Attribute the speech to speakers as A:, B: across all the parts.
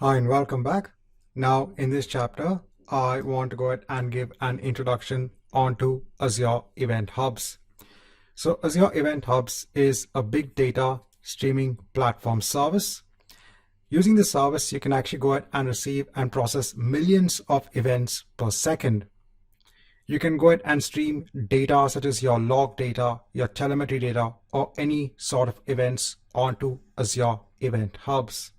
A: Hi and welcome back. Now in this chapter, I want to go ahead and give an introduction onto Azure Event Hubs. So Azure Event Hubs is a big data streaming platform service. Using this service, you can actually go ahead and receive and process millions of events per second. You can go ahead and stream data such as your log data, your telemetry data, or any sort of events onto Azure Event Hubs.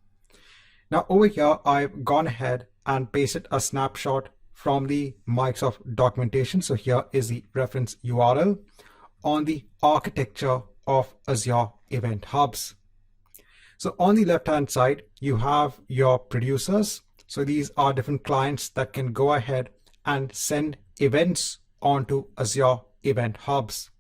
A: Now over here, I've gone ahead and pasted a snapshot from the Microsoft documentation. So here is the reference URL on the architecture of Azure Event Hubs. So on the left-hand side, you have your producers. So these are different clients that can go ahead and send events onto Azure Event Hubs.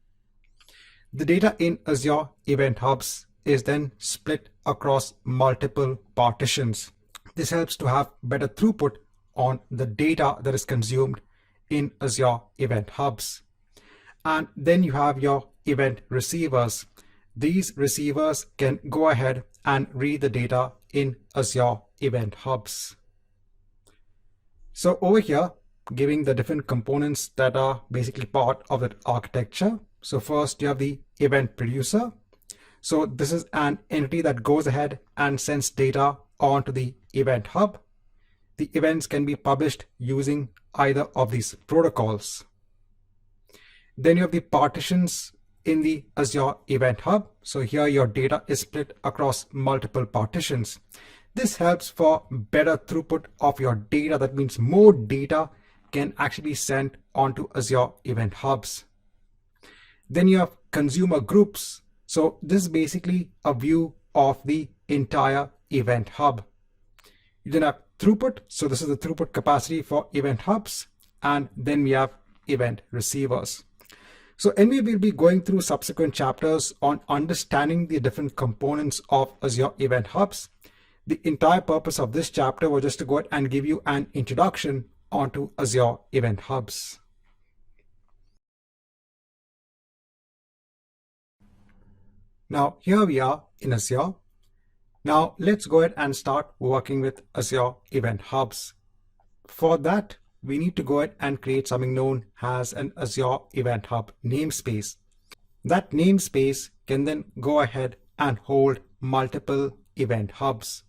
A: The data in Azure Event Hubs is then split across multiple partitions. This helps to have better throughput on the data that is consumed in Azure Event Hubs. And then you have your event receivers. These receivers can go ahead and read the data in Azure Event Hubs. So over here, giving the different components that are basically part of that architecture. So first you have the event producer. So this is an entity that goes ahead and sends data onto the event hub. The events can be published using either of these protocols. Then you have the partitions in the Azure Event Hub. So here your data is split across multiple partitions. This helps for better throughput of your data. That means more data can actually be sent onto Azure Event Hubs. Then you have consumer groups. So this is basically a view of the entire Event Hub. You then have throughput. So this is the throughput capacity for Event Hubs. And then we have event receivers. So anyway, we'll be going through subsequent chapters on understanding the different components of Azure Event Hubs. The entire purpose of this chapter was just to go ahead and give you an introduction onto Azure Event Hubs. Now here we are in Azure. Now let's go ahead and start working with Azure Event Hubs. For that, we need to go ahead and create something known as an Azure Event Hub namespace. That namespace can then go ahead and hold multiple event hubs.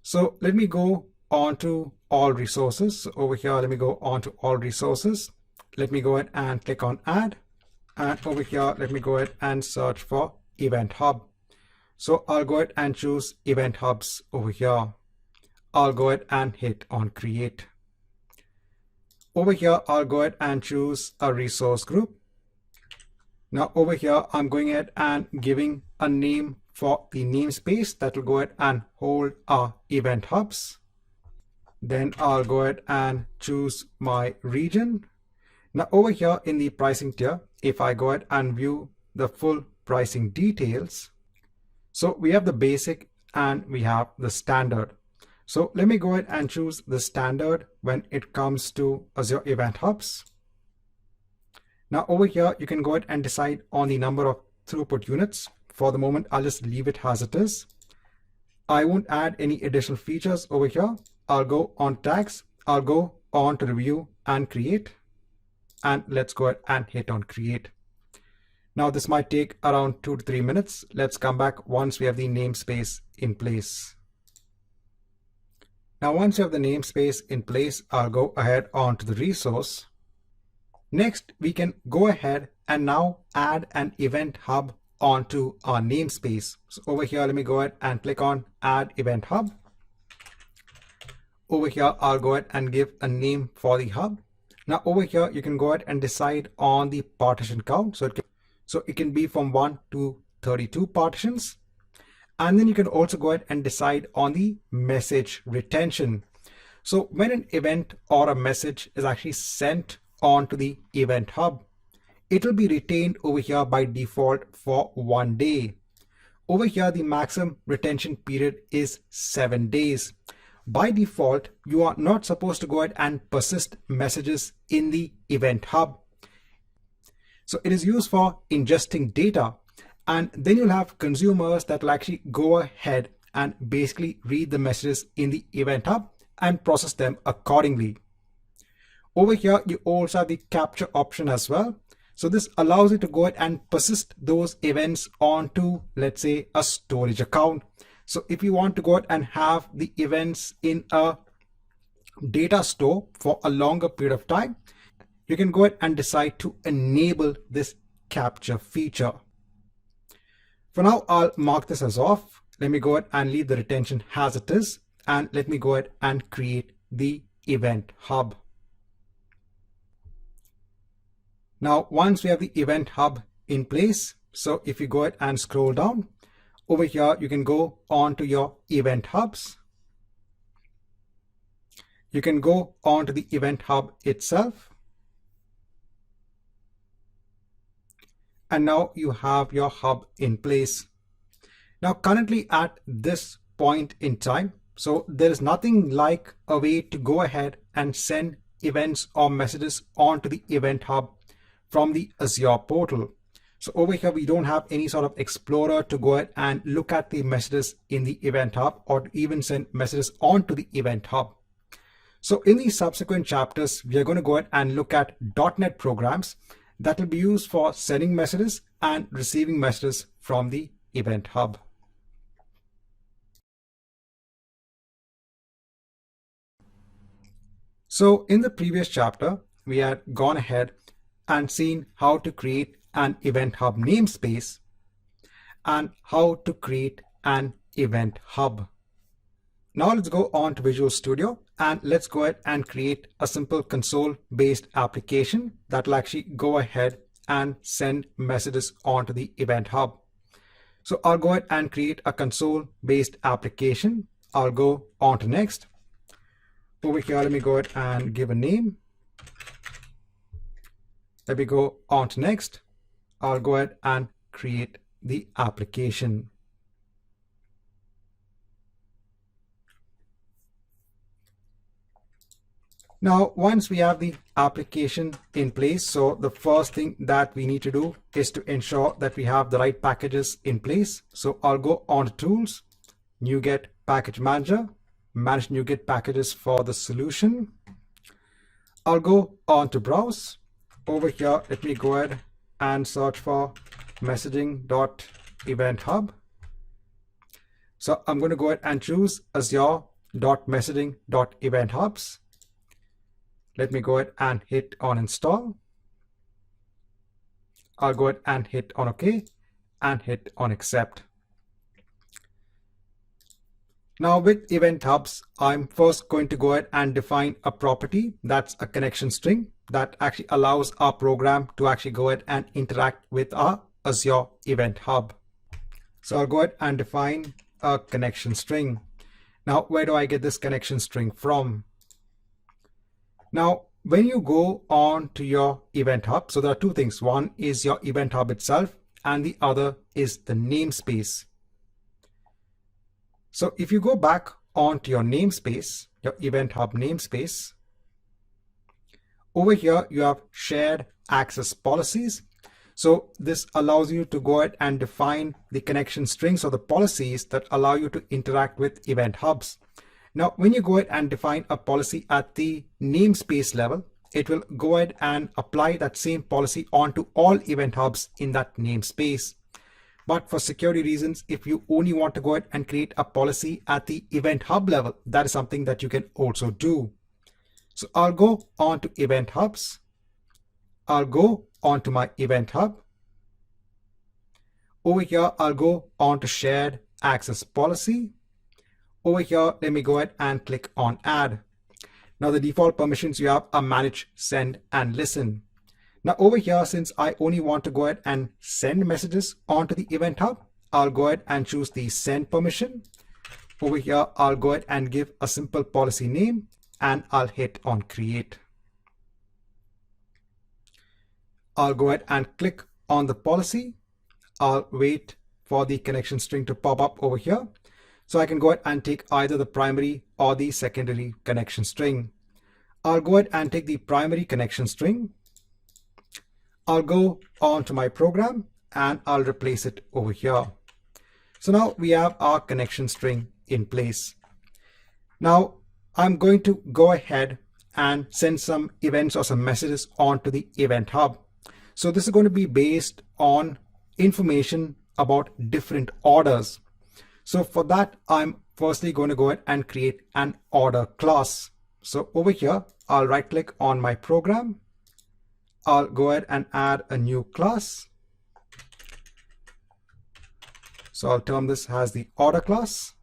A: So let me go on to all resources. So over here, let me go on to all resources. Let me go ahead and click on add. And over here, let me go ahead and search for Event Hub. So I'll go ahead and choose Event Hubs over here. I'll go ahead and hit on create. Over here, I'll go ahead and choose a resource group. Now over here, I'm going ahead and giving a name for the namespace that will go ahead and hold our event hubs. Then I'll go ahead and choose my region. Now over here in the pricing tier, if I go ahead and view the full pricing details, so we have the basic and we have the standard. So let me go ahead and choose the standard when it comes to Azure Event Hubs. Now over here, you can go ahead and decide on the number of throughput units. For the moment, I'll just leave it as it is. I won't add any additional features over here. I'll go on tags. I'll go on to review and create. And let's go ahead and hit on create. Now this might take around 2 to 3 minutes. Let's come back once we have the namespace in place. Now once you have the namespace in place, I'll go ahead on to the resource. Next, we can go ahead and now add an event hub onto our namespace. So over here, let me go ahead and click on add event hub. Over here, I'll go ahead and give a name for the hub. Now over here, you can go ahead and decide on the partition count. So it can be from 1 to 32 partitions. And then you can also go ahead and decide on the message retention. So when an event or a message is actually sent onto the event hub, it will be retained over here by default for 1 day. Over here, the maximum retention period is 7 days. By default, you are not supposed to go ahead and persist messages in the event hub. So it is used for ingesting data, and then you'll have consumers that will actually go ahead and basically read the messages in the Event Hub and process them accordingly. Over here, you also have the capture option as well. So this allows you to go ahead and persist those events onto, let's say, a storage account. So if you want to go ahead and have the events in a data store for a longer period of time, you can go ahead and decide to enable this capture feature. For now, I'll mark this as off. Let me go ahead and leave the retention as it is, and let me go ahead and create the Event Hub. Now, once we have the Event Hub in place, so if you go ahead and scroll down, over here, you can go on to your Event Hubs. You can go on to the Event Hub itself. And now you have your hub in place. Now, currently at this point in time, so there is nothing like a way to go ahead and send events or messages onto the Event Hub from the Azure portal. So over here, we don't have any sort of explorer to go ahead and look at the messages in the Event Hub or to even send messages onto the Event Hub. So in the subsequent chapters, we are going to go ahead and look at .NET programs that will be used for sending messages and receiving messages from the Event Hub. So in the previous chapter, we had gone ahead and seen how to create an Event Hub namespace and how to create an Event Hub. Now let's go on to Visual Studio and let's go ahead and create a simple console-based application that will actually go ahead and send messages onto the Event Hub. So I'll go ahead and create a console-based application. I'll go on to next. Over here, let me go ahead and give a name. Let me go on to next. I'll go ahead and create the application. Now, once we have the application in place, so the first thing that we need to do is to ensure that we have the right packages in place. So I'll go on to Tools, NuGet Package Manager, manage NuGet packages for the solution. I'll go on to Browse. Over here, let me go ahead and search for messaging.event hub. So I'm going to go ahead and choose azure.messaging.event hubs. Let me go ahead and hit on install. I'll go ahead and hit on OK and hit on accept. Now with Event Hubs, I'm first going to go ahead and define a property that's a connection string that actually allows our program to actually go ahead and interact with our Azure Event Hub. So I'll go ahead and define a connection string. Now, where do I get this connection string from? Now, when you go on to your Event Hub, so there are two things. One is your Event Hub itself, and the other is the namespace. So if you go back onto your namespace, your Event Hub namespace, over here you have shared access policies. So this allows you to go ahead and define the connection strings or the policies that allow you to interact with Event Hubs. Now, when you go ahead and define a policy at the namespace level, it will go ahead and apply that same policy onto all Event Hubs in that namespace. But for security reasons, if you only want to go ahead and create a policy at the Event Hub level, that is something that you can also do. So I'll go on to Event Hubs. I'll go on to my Event Hub. Over here, I'll go on to Shared Access Policy. Over here, let me go ahead and click on Add. Now the default permissions you have are Manage, Send, and Listen. Now over here, since I only want to go ahead and send messages onto the Event Hub, I'll go ahead and choose the Send permission. Over here, I'll go ahead and give a simple policy name, and I'll hit on Create. I'll go ahead and click on the policy. I'll wait for the connection string to pop up over here. So I can go ahead and take either the primary or the secondary connection string. I'll go ahead and take the primary connection string. I'll go on to my program and I'll replace it over here. So now we have our connection string in place. Now I'm going to go ahead and send some events or some messages onto the Event Hub. So this is going to be based on information about different orders. So for that, I'm firstly going to go ahead and create an order class. So over here, I'll right click on my program. I'll go ahead and add a new class. So I'll term this as the order class.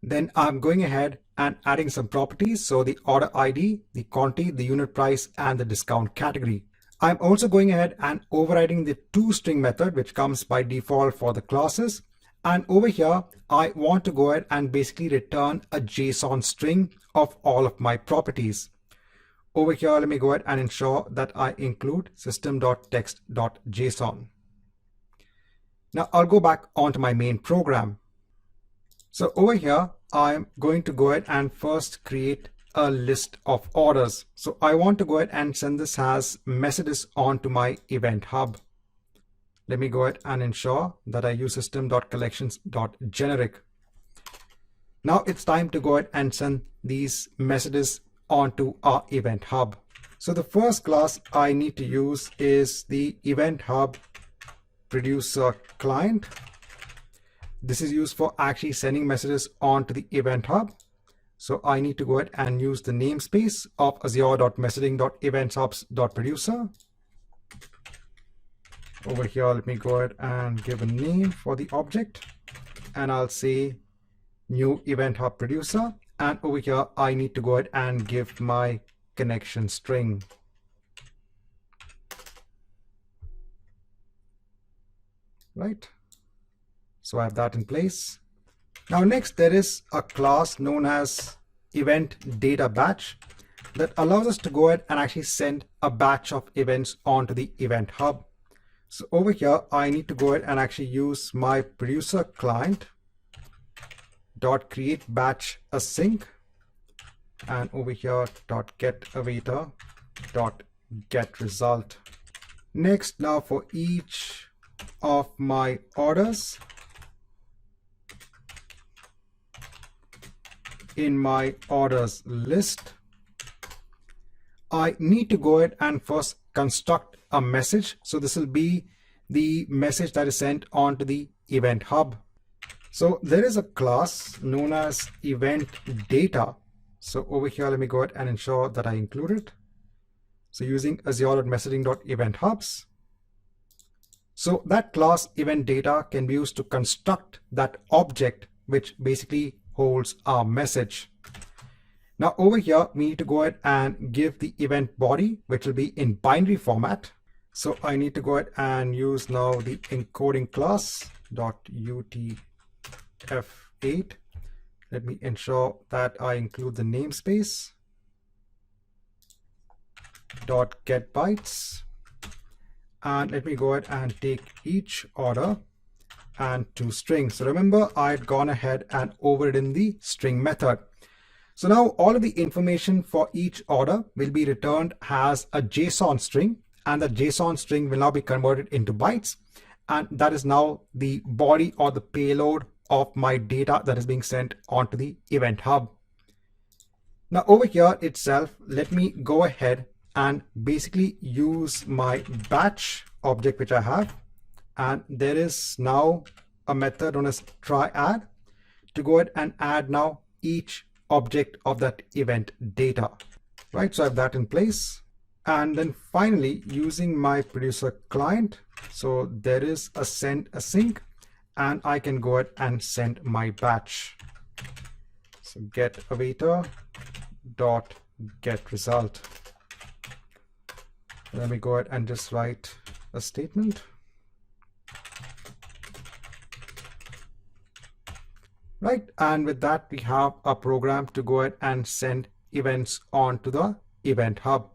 A: Then I'm going ahead and adding some properties. So the order ID, the quantity, the unit price, and the discount category. I'm also going ahead and overriding the toString method, which comes by default for the classes. And over here, I want to go ahead and basically return a JSON string of all of my properties. Over here, let me go ahead and ensure that I include system.text.json. Now I'll go back onto my main program. So over here, I'm going to go ahead and first create a list of orders. So I want to go ahead and send this as messages onto my Event Hub. Let me go ahead and ensure that I use system.collections.generic. Now it's time to go ahead and send these messages onto our Event Hub. So the first class I need to use is the Event Hub producer client. This is used for actually sending messages onto the Event Hub. So I need to go ahead and use the namespace of azure.messaging.eventshubs.producer. Over here, let me go ahead and give a name for the object, and I'll say new Event Hub producer. And over here, I need to go ahead and give my connection string. Right. So I have that in place. Now next, there is a class known as event data batch that allows us to go ahead and actually send a batch of events onto the Event Hub. So over here, I need to go ahead and actually use my producer client dot create batch async, and over here dot get awaiter dot get result. Next, now for each of my orders in my orders list, I need to go ahead and first construct a message. So this will be the message that is sent onto the Event Hub. So there is a class known as event data. So over here, let me go ahead and ensure that I include it. So using azure.messaging.eventhubs. So that class event data can be used to construct that object, which basically holds our message. Now over here, we need to go ahead and give the event body, which will be in binary format. So I need to go ahead and use now the encoding class .utf8. Let me ensure that I include the namespace .getBytes. And let me go ahead and take each order and toString. So remember, I had gone ahead and overridden the string method. So now all of the information for each order will be returned as a JSON string, and that JSON string will now be converted into bytes. And that is now the body or the payload of my data that is being sent onto the Event Hub. Now over here itself, let me go ahead and basically use my batch object, which I have. And there is now a method known as try_add to go ahead and add now each object of that event data. Right, so I have that in place. And then finally, using my producer client, so there is a send async, and I can go ahead and send my batch. So get awaiter dot get result. Let me go ahead and just write a statement. Right, and with that, we have a program to go ahead and send events onto the Event Hub.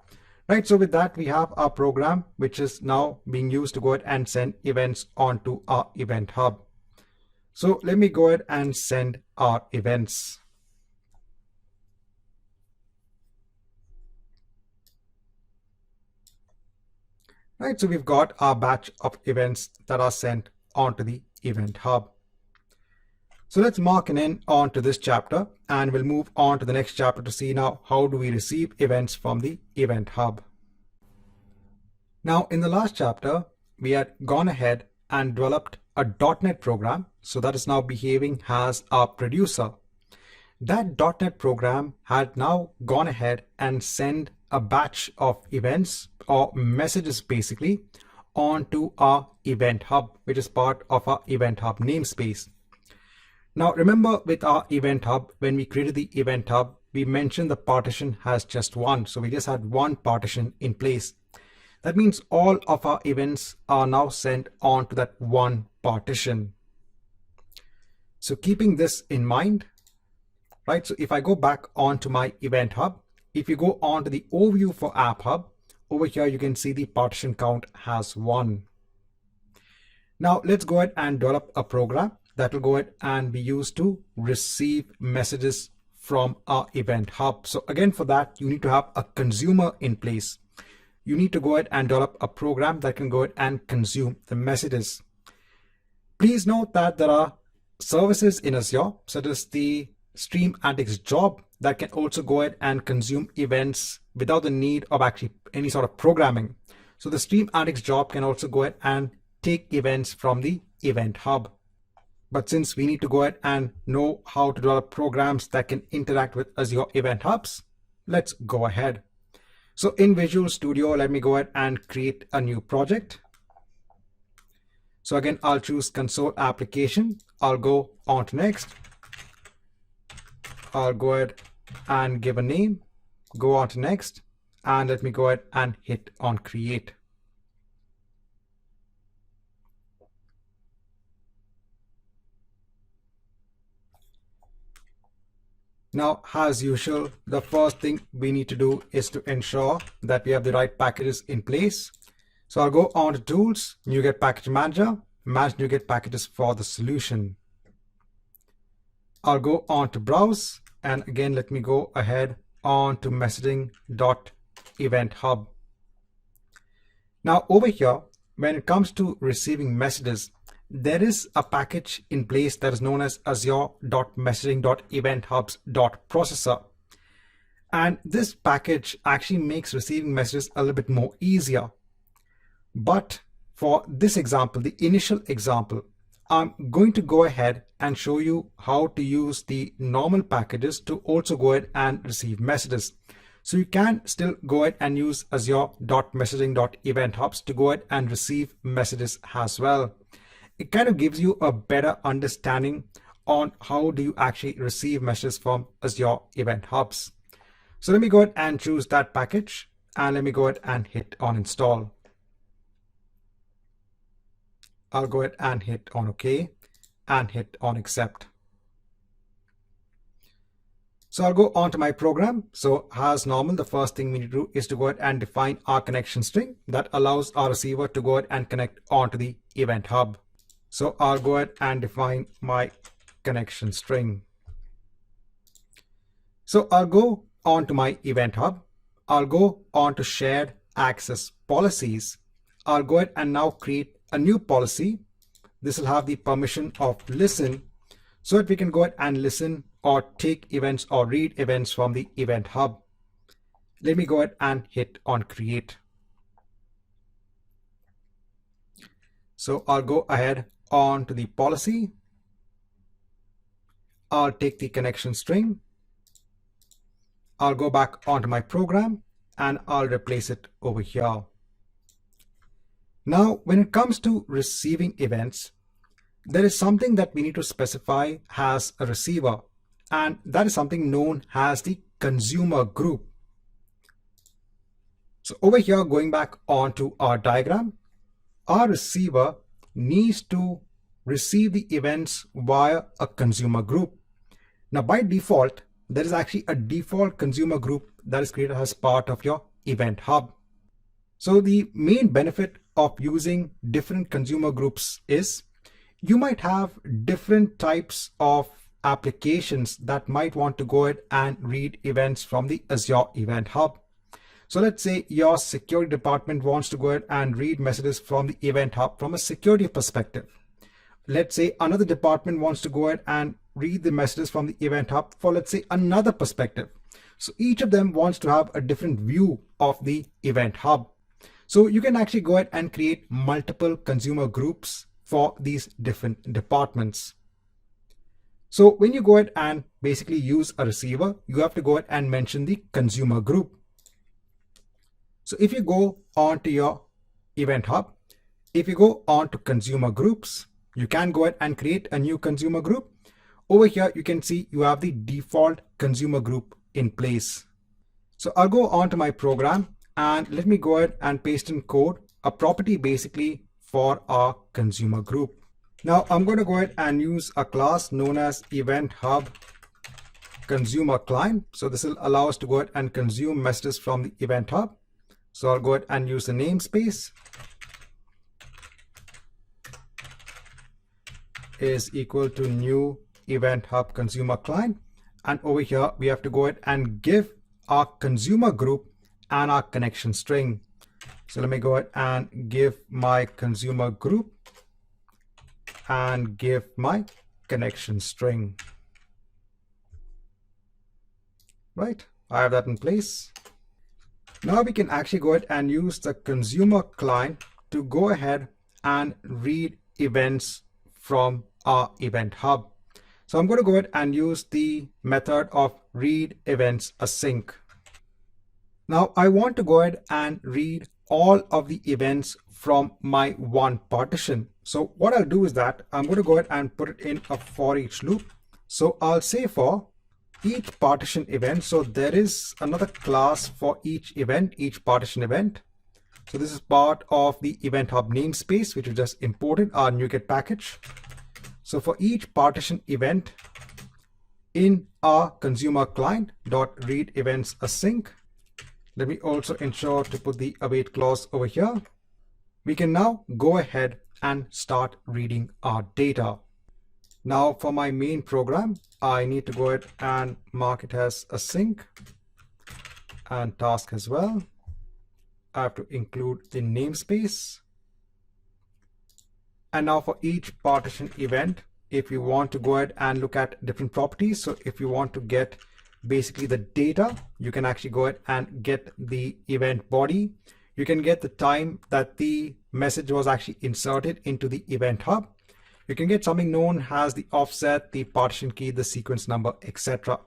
A: Right, so with that, we have our program, which is now being used to go ahead and send events onto our Event Hub. So let me go ahead and send our events. Right, so we've got our batch of events that are sent onto the Event Hub. So let's mark an end on to this chapter, and we'll move on to the next chapter to see now how do we receive events from the Event Hub. Now in the last chapter, we had gone ahead and developed a .NET program. So that is now behaving as our producer. That .NET program had now gone ahead and sent a batch of events or messages basically onto our Event Hub, which is part of our Event Hub namespace. Now remember, with our Event Hub, when we created the Event Hub, we mentioned the partition has just one. So we just had one partition in place. That means all of our events are now sent onto that one partition. So keeping this in mind, right? So if I go back onto my Event Hub, if you go onto the overview for App Hub, over here you can see the partition count has 1. Now let's go ahead and develop a program that will go ahead and be used to receive messages from our Event Hub. So again, for that, you need to have a consumer in place. You need to go ahead and develop a program that can go ahead and consume the messages. Please note that there are services in Azure, such as the Stream Analytics job, that can also go ahead and consume events without the need of actually any sort of programming. So the Stream Analytics job can also go ahead and take events from the Event Hub. But since we need to go ahead and know how to develop programs that can interact with Azure Event Hubs, let's go ahead. So in Visual Studio, let me go ahead and create a new project. So again, I'll choose Console Application. I'll go on to Next. I'll go ahead and give a name, go on to Next, and let me go ahead and hit on Create. Now, as usual, the first thing we need to do is to ensure that we have the right packages in place. So I'll go on to Tools, NuGet Package Manager, Manage NuGet Packages for the solution. I'll go on to Browse, and again, let me go ahead on to messaging.event hub. Now over here, when it comes to receiving messages, there is a package in place that is known as azure.messaging.eventhubs.processor. And this package actually makes receiving messages a little bit more easier. But for this example, the initial example, I'm going to go ahead and show you how to use the normal packages to also go ahead and receive messages. So you can still go ahead and use azure.messaging.eventhubs to go ahead and receive messages as well. It kind of gives you a better understanding on how do you actually receive messages from Azure Event Hubs. So let me go ahead and choose that package, and let me go ahead and hit on Install. I'll go ahead and hit on OK and hit on Accept. So I'll go on to my program. So as normal, the first thing we need to do is to go ahead and define our connection string that allows our receiver to go ahead and connect onto the Event Hub. So I'll go ahead and define my connection string. So I'll go on to my Event Hub. I'll go on to Shared Access Policies. I'll go ahead and now create a new policy. This will have the permission of listen, so that we can go ahead and listen or take events or read events from the Event Hub. Let me go ahead and hit on Create. So I'll go ahead on to the policy. I'll take the connection string. I'll go back onto my program and I'll replace it over here. Now, when it comes to receiving events, there is something that we need to specify as a receiver, and that is something known as the consumer group. So over here, going back onto our diagram, our receiver needs to receive the events via a consumer group. Now, by default, there is actually a default consumer group that is created as part of your Event Hub. So the main benefit of using different consumer groups is you might have different types of applications that might want to go ahead and read events from the Azure Event Hub. So let's say your security department wants to go ahead and read messages from the Event Hub from a security perspective. let's say another department wants to go ahead and read the messages from the Event Hub for, let's say, another perspective. So each of them wants to have a different view of the Event Hub. So you can actually go ahead and create multiple consumer groups for these different departments. So when you go ahead and basically use a receiver, you have to go ahead and mention the consumer group. So if you go on to your Event Hub, if you go on to consumer groups, you can go ahead and create a new consumer group. Over here, you can see you have the default consumer group in place. So I'll go on to my program and let me go ahead and paste in code a property basically for our consumer group. Now I'm going to go ahead and use a class known as Event Hub Consumer Client. So this will allow us to go ahead and consume messages from the Event Hub. So I'll go ahead and use the namespace is equal to new Event Hub Consumer Client. And over here, we have to go ahead and give our consumer group and our connection string. So let me go ahead and give my consumer group and give my connection string. Right, I have that in place. Now we can actually go ahead and use the consumer client to go ahead and read events from our Event Hub. So I'm going to go ahead and use the method of read events async. Now I want to go ahead and read all of the events from my one partition. So what I'll do is that I'm going to go ahead and put it in a for each loop. So I'll say for each partition event. So there is another class for each event, each partition event. So this is part of the Event Hub namespace, which we just imported our NuGet package. So for each partition event in our consumer client dot read events async, let me also ensure to put the await clause over here. We can now go ahead and start reading our data. Now for my main program, I need to go ahead and mark it as async and task as well. I have to include the namespace. And now for each partition event, if you want to go ahead and look at different properties, so if you want to get basically the data, you can actually go ahead and get the event body. You can get the time that the message was actually inserted into the Event Hub. You can get something known as the offset, the partition key, the sequence number, etc.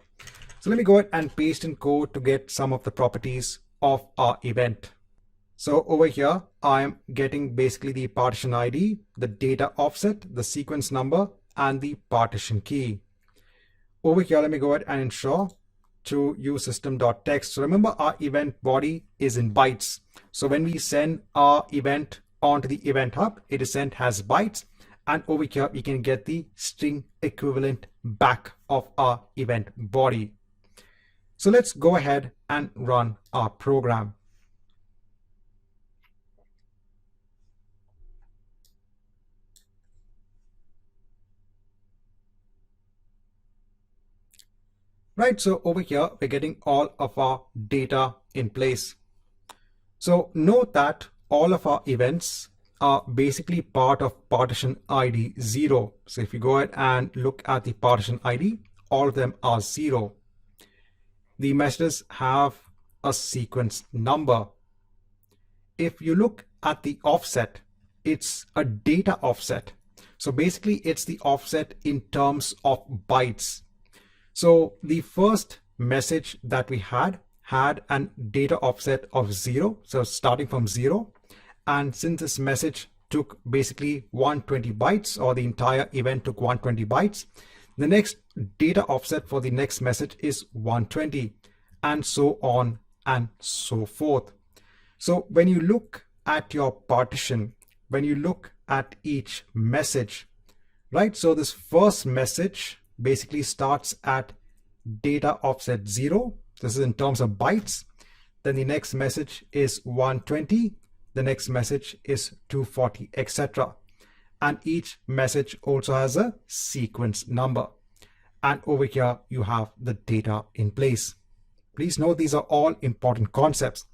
A: So let me go ahead and paste in code to get some of the properties of our event. So over here, I'm getting basically the partition ID, the data offset, the sequence number, and the partition key. Over here, let me go ahead and ensure to use system.text. So remember, our event body is in bytes. So when we send our event onto the Event Hub, it is sent as bytes. And over here, we can get the string equivalent back of our event body. So let's go ahead and run our program. Right, so over here, we're getting all of our data in place. So note that all of our events are basically part of partition ID 0. So if you go ahead and look at the partition ID, all of them are 0. The messages have a sequence number. If you look at the offset, it's a data offset. So basically it's the offset in terms of bytes. So the first message that we had an data offset of 0. So starting from 0. And since this message took basically 120 bytes, or the entire event took 120 bytes, the next data offset for the next message is 120, and so on and so forth. So when you look at your partition, when you look at each message, right? So this first message basically starts at data offset 0. This is in terms of bytes. Then the next message is 120. The next message is 240, etc. And each message also has a sequence number. And over here, you have the data in place. Please note these are all important concepts.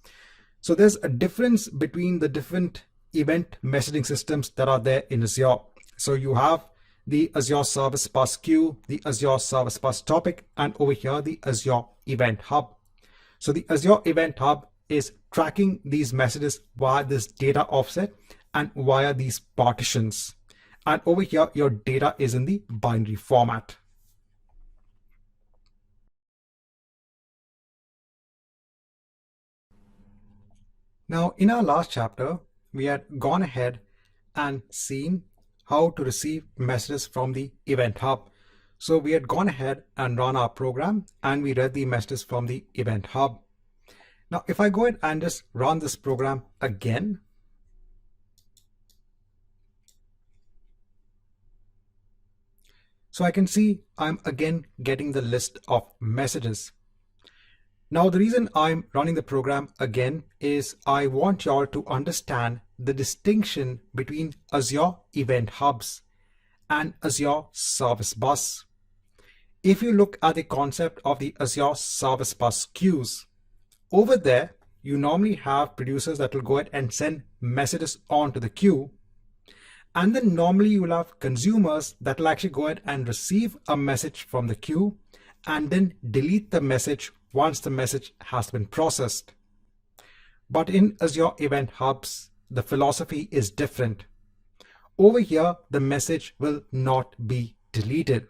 A: So there's a difference between the different event messaging systems that are there in Azure. So you have the Azure Service Bus Queue, the Azure Service Bus Topic, and over here, the Azure Event Hub. So the Azure Event Hub is tracking these messages via this data offset and via these partitions. And over here, your data is in the binary format. Now, in our last chapter, we had gone ahead and seen how to receive messages from the Event Hub. So we had gone ahead and run our program and we read the messages from the Event Hub. Now, if I go ahead and just run this program again, so I can see I'm again getting the list of messages. Now, the reason I'm running the program again is I want y'all to understand the distinction between Azure Event Hubs and Azure Service Bus. If you look at the concept of the Azure Service Bus queues, over there, you normally have producers that will go ahead and send messages onto the queue. And then normally you will have consumers that will actually go ahead and receive a message from the queue and then delete the message once the message has been processed. But in Azure Event Hubs, the philosophy is different. Over here, the message will not be deleted.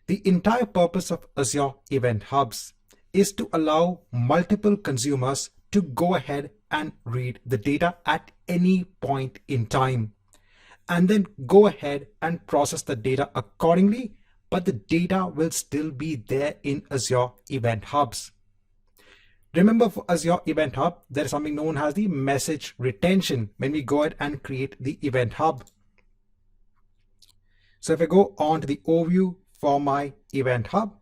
A: The entire purpose of Azure Event Hubs is to allow multiple consumers to go ahead and read the data at any point in time, and then go ahead and process the data accordingly, but the data will still be there in Azure Event Hubs. Remember, for Azure Event Hub, there is something known as the message retention when we go ahead and create the Event Hub. So if I go on to the overview for my Event Hub,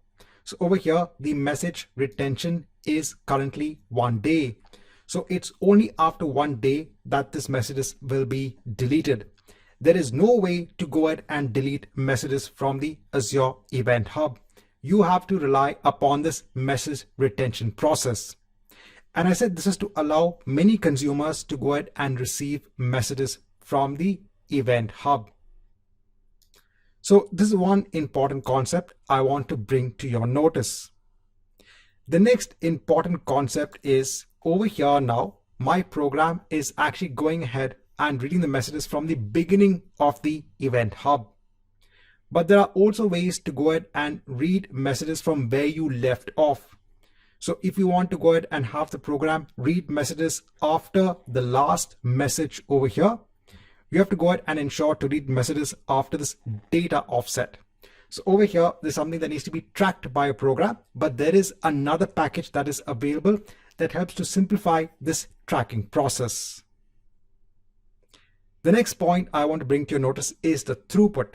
A: so over here, the message retention is currently 1 day. So it's only after 1 day that this messages will be deleted. There is no way to go ahead and delete messages from the Azure Event Hub. You have to rely upon this message retention process. And I said this is to allow many consumers to go ahead and receive messages from the Event Hub. So this is one important concept I want to bring to your notice. The next important concept is over here now, my program is actually going ahead and reading the messages from the beginning of the Event Hub. But there are also ways to go ahead and read messages from where you left off. So if you want to go ahead and have the program read messages after the last message over here, you have to go ahead and ensure to read messages after this data offset. So over here, there's something that needs to be tracked by a program, but there is another package that is available that helps to simplify this tracking process. The next point I want to bring to your notice is the throughput.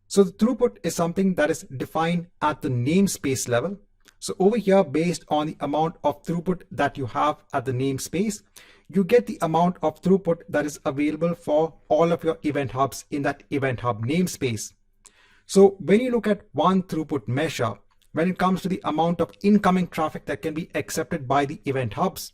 A: So the throughput is something that is defined at the namespace level. So over here, based on the amount of throughput that you have at the namespace, you get the amount of throughput that is available for all of your event hubs in that Event Hub namespace. So when you look at one throughput measure, when it comes to the amount of incoming traffic that can be accepted by the event hubs,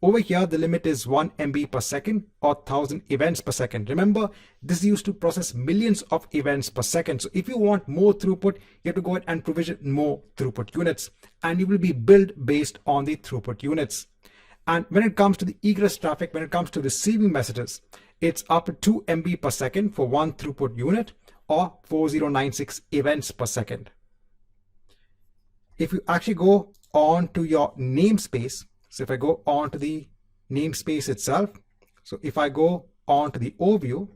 A: over here, the limit is 1 MB per second or 1000 events per second. Remember, this is used to process millions of events per second. So if you want more throughput, you have to go ahead and provision more throughput units, and you will be billed based on the throughput units. And when it comes to the egress traffic, when it comes to receiving messages, it's up to 2 MB per second for one throughput unit or 4096 events per second. If you actually go on to your namespace, so if I go on to the namespace itself, so if I go on to the overview,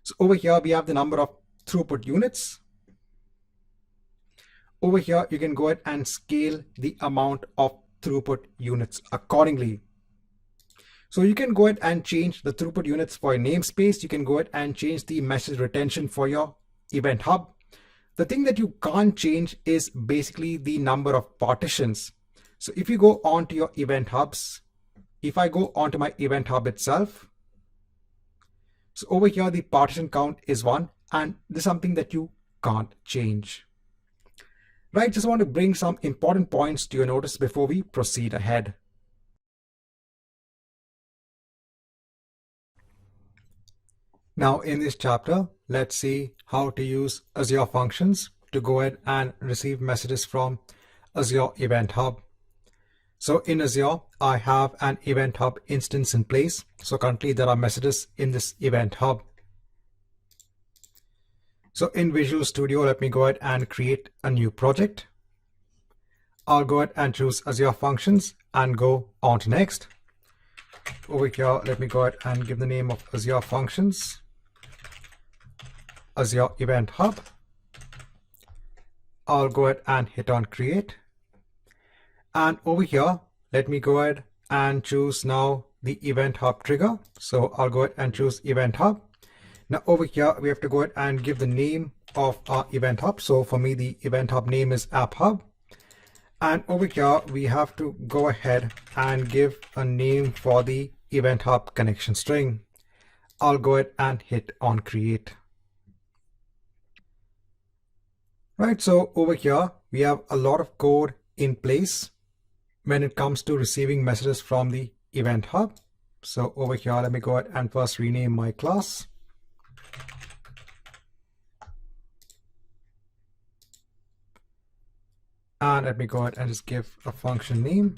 A: so over here we have the number of throughput units. Over here, you can go ahead and scale the amount of throughput units accordingly. So you can go ahead and change the throughput units for your namespace. You can go ahead and change the message retention for your Event Hub. The thing that you can't change is basically the number of partitions. So if you go on to your Event Hubs, if I go on to my Event Hub itself, so over here the partition count is 1, and this is something that you can't change. Right, just want to bring some important points to your notice before we proceed ahead. Now in this chapter, let's see how to use Azure Functions to go ahead and receive messages from Azure Event Hub. So in Azure, I have an Event Hub instance in place. So currently there are messages in this Event Hub. So in Visual Studio, let me go ahead and create a new project. I'll go ahead and choose Azure Functions and go on to next. Over here, let me go ahead and give the name of Azure Functions, Azure Event Hub. I'll go ahead and hit on create. And over here, let me go ahead and choose now the Event Hub trigger. So I'll go ahead and choose Event Hub. Now over here, we have to go ahead and give the name of our Event Hub. So for me, the Event Hub name is App Hub. And over here, we have to go ahead and give a name for the Event Hub connection string. I'll go ahead and hit on create. Right, so over here, we have a lot of code in place when it comes to receiving messages from the Event Hub. So over here, let me go ahead and first rename my class. And let me go ahead and just give a function name.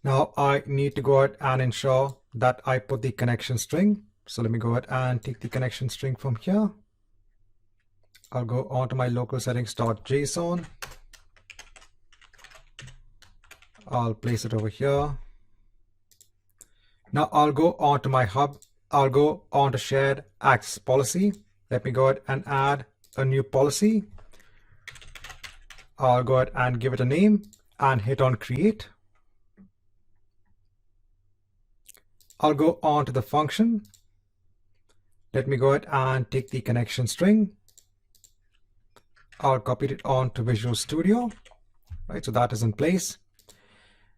A: Now I need to go ahead and ensure that I put the connection string. So let me go ahead and take the connection string from here. I'll go on to my local settings.json. I'll place it over here. Now I'll go on to my hub. I'll go on to shared access policy. Let me go ahead and add a new policy. I'll go ahead and give it a name and hit on create. I'll go on to the function. Let me go ahead and take the connection string. I'll copy it on to Visual Studio. Right, so that is in place.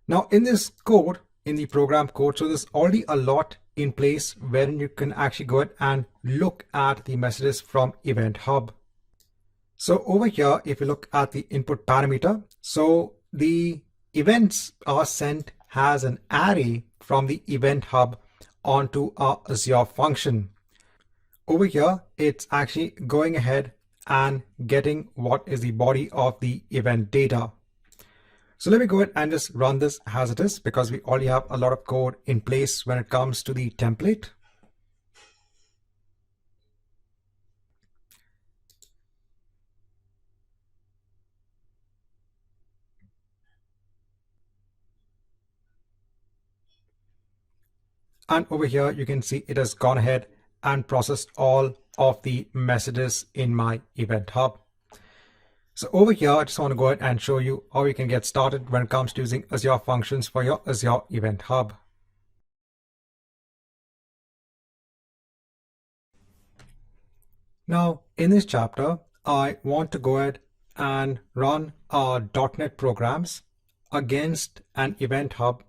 A: Now in this code, in the program code, so there's already a lot in place wherein you can actually go ahead and look at the messages from Event Hub. So over here, if you look at the input parameter, so the events are sent as an array from the Event Hub onto our Azure function. Over here, it's actually going ahead and getting what is the body of the event data. So let me go ahead and just run this as it is, because we already have a lot of code in place when it comes to the template. And over here, you can see it has gone ahead and processed all of the messages in my Event Hub. So over here, I just want to go ahead and show you how you can get started when it comes to using Azure Functions for your Azure Event Hub. Now, in this chapter, I want to go ahead and run our .NET programs against an Event Hub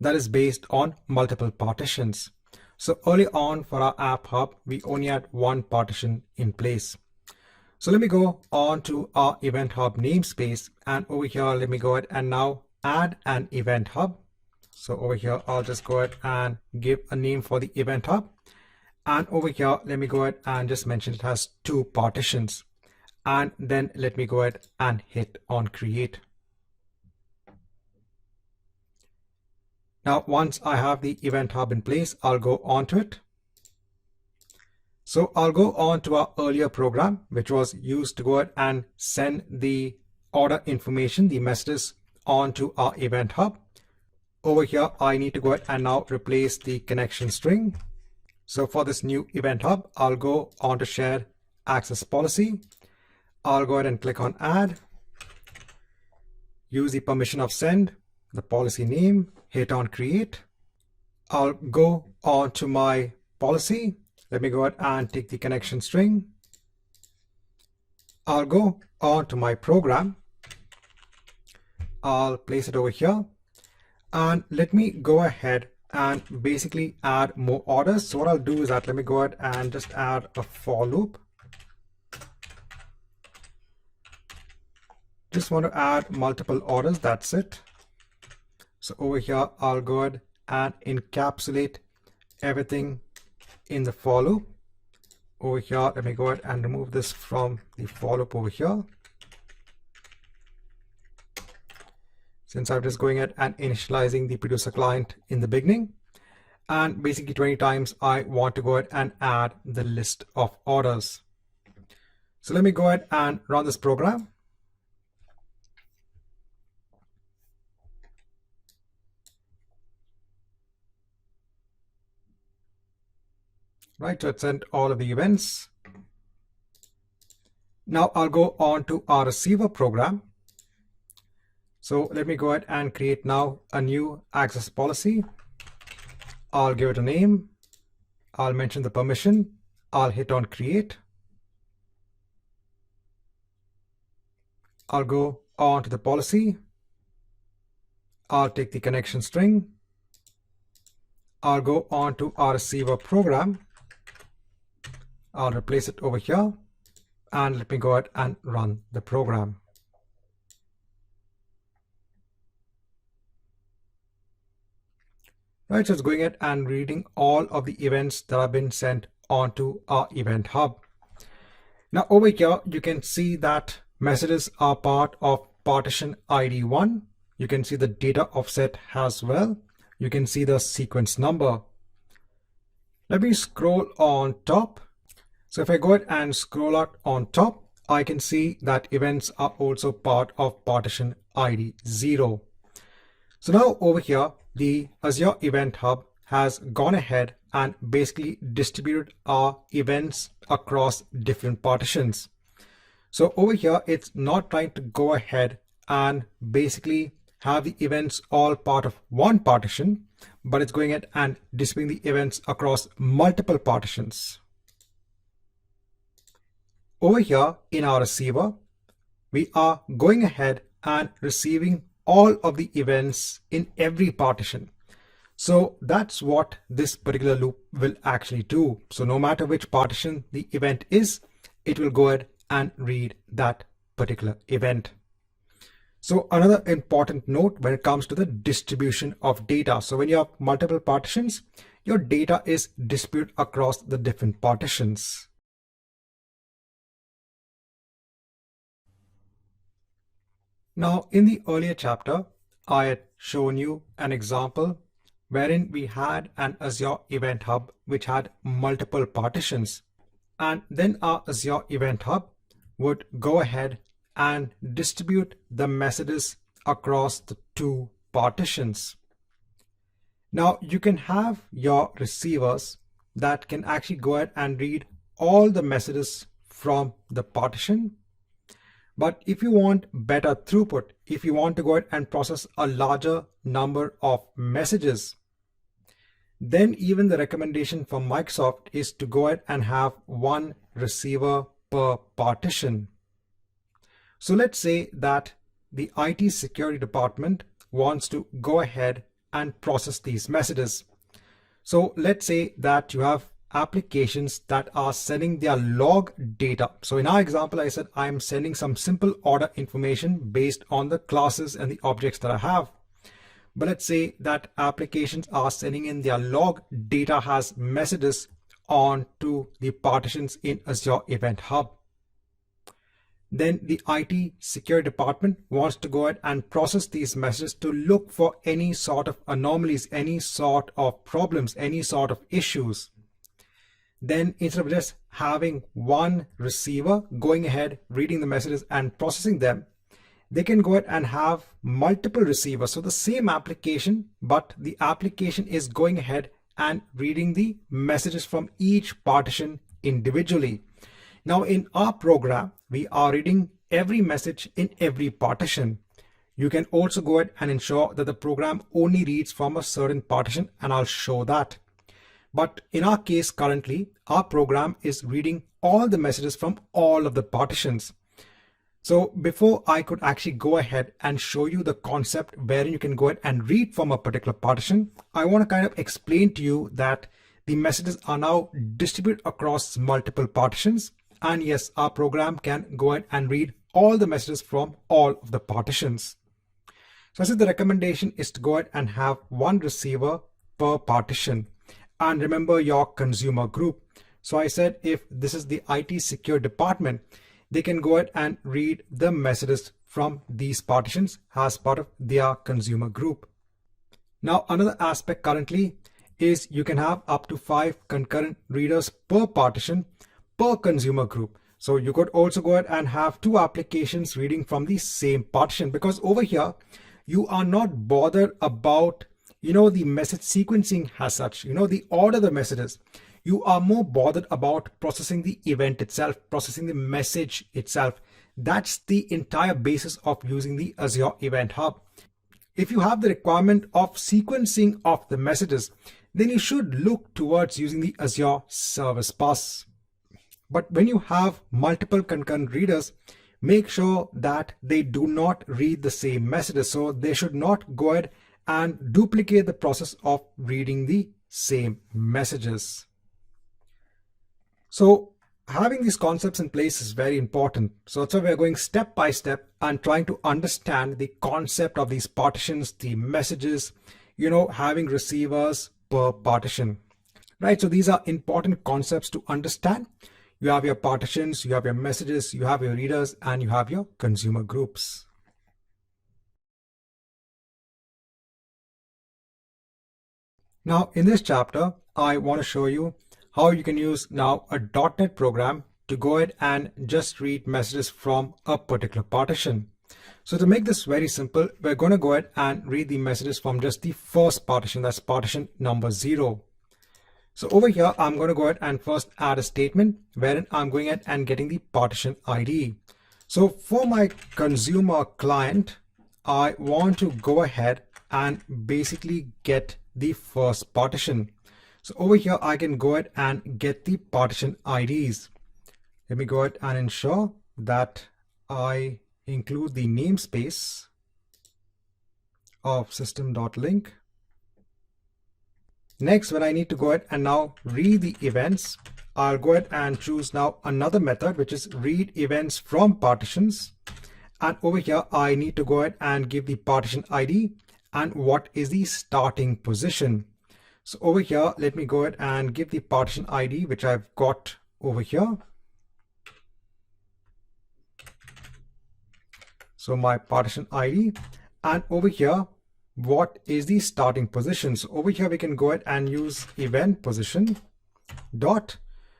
A: that is based on multiple partitions. So early on for our App Hub, we only had one partition in place. So let me go on to our Event Hub namespace, and over here, let me go ahead and now add an Event Hub. So over here, I'll just go ahead and give a name for the Event Hub. And over here, let me go ahead and just mention it has two partitions. And then let me go ahead and hit on create. Now, once I have the Event Hub in place, I'll go on to it. So I'll go on to our earlier program, which was used to go ahead and send the order information, the messages, onto our Event Hub. Over here, I need to go ahead and now replace the connection string. So for this new Event Hub, I'll go on to shared access policy. I'll go ahead and click on add. Use the permission of send, the policy name, hit on create. I'll go on to my policy. Let me go ahead and take the connection string. I'll go on to my program. I'll place it over here. And let me go ahead and basically add more orders. So what I'll do is that let me go ahead and just add a for loop. Just want to add multiple orders, that's it. So over here, I'll go ahead and encapsulate everything in the for loop. Over here, let me go ahead and remove this from the for loop over here. Since I'm just going ahead and initializing the producer client in the beginning, and basically 20 times I want to go ahead and add the list of orders. So let me go ahead and run this program. Right, so it sent all of the events. Now I'll go on to our receiver program. So let me go ahead and create now a new access policy. I'll give it a name. I'll mention the permission. I'll hit on create. I'll go on to the policy. I'll take the connection string. I'll go on to our receiver program. I'll replace it over here, and let me go ahead and run the program. Right, so it's going ahead and reading all of the events that have been sent onto our Event Hub. Now over here, you can see that messages are part of partition ID 1. You can see the data offset as well. You can see the sequence number. Let me scroll on top. So if I go ahead and scroll out on top, I can see that events are also part of partition ID 0. So now over here, the Azure Event Hub has gone ahead and basically distributed our events across different partitions. So over here, it's not trying to go ahead and basically have the events all part of one partition, but it's going ahead and distributing the events across multiple partitions. Over here in our receiver, we are going ahead and receiving all of the events in every partition. So that's what this particular loop will actually do. So no matter which partition the event is, it will go ahead and read that particular event. So another important note when it comes to the distribution of data. So when you have multiple partitions, your data is distributed across the different partitions. Now, in the earlier chapter, I had shown you an example wherein we had an Azure Event Hub which had multiple partitions, and then our Azure Event Hub would go ahead and distribute the messages across the two partitions. Now, you can have your receivers that can actually go ahead and read all the messages from the partition. But if you want better throughput, if you want to go ahead and process a larger number of messages, then even the recommendation from Microsoft is to go ahead and have one receiver per partition. So let's say that the IT security department wants to go ahead and process these messages. So let's say that you have applications that are sending their log data. So in our example, I said I'm sending some simple order information based on the classes and the objects that I have. But let's say that applications are sending in their log data as messages onto the partitions in Azure Event Hub. Then the IT security department wants to go ahead and process these messages to look for any sort of anomalies, any sort of problems, any sort of issues. Then instead of just having one receiver going ahead, reading the messages and processing them, they can go ahead and have multiple receivers. So the same application, but the application is going ahead and reading the messages from each partition individually. Now in our program, we are reading every message in every partition. You can also go ahead and ensure that the program only reads from a certain partition, and I'll show that. But in our case currently, our program is reading all the messages from all of the partitions. So before I could actually go ahead and show you the concept wherein you can go ahead and read from a particular partition, I want to kind of explain to you that the messages are now distributed across multiple partitions. And yes, our program can go ahead and read all the messages from all of the partitions. So I said the recommendation is to go ahead and have one receiver per partition and remember your consumer group. So I said if this is the IT secure department, they can go ahead and read the messages from these partitions as part of their consumer group. Now another aspect currently is you can have up to 5 concurrent readers per partition per consumer group. So you could also go ahead and have 2 applications reading from the same partition, because over here you are not bothered about the message sequencing as such, the order of the messages. You are more bothered about processing the event itself, processing the message itself. That's the entire basis of using the Azure Event Hub. If you have the requirement of sequencing of the messages, then you should look towards using the Azure Service Bus. But when you have multiple concurrent readers, make sure that they do not read the same messages. So they should not go ahead and duplicate the process of reading the same messages. So having these concepts in place is very important. So that's why we're going step by step and trying to understand the concept of these partitions, the messages, having receivers per partition, right? So these are important concepts to understand. You have your partitions, you have your messages, you have your readers, and you have your consumer groups. Now in this chapter, I want to show you how you can use now a .NET program to go ahead and just read messages from a particular partition. So to make this very simple, we're going to go ahead and read the messages from just the first partition, that's partition number 0. So over here, I'm going to go ahead and first add a statement wherein I'm going ahead and getting the partition ID. So for my consumer client, I want to go ahead and basically get the first partition. So over here, I can go ahead and get the partition IDs. Let me go ahead and ensure that I include the namespace of system.link. Next, when I need to go ahead and now read the events, I'll go ahead and choose now another method, which is read events from partitions. And over here, I need to go ahead and give the partition ID and what is the starting position. So over here, let me go ahead and give the partition ID, which I've got over here. So my partition ID, and over here, what is the starting position? So over here, we can go ahead and use event position dot.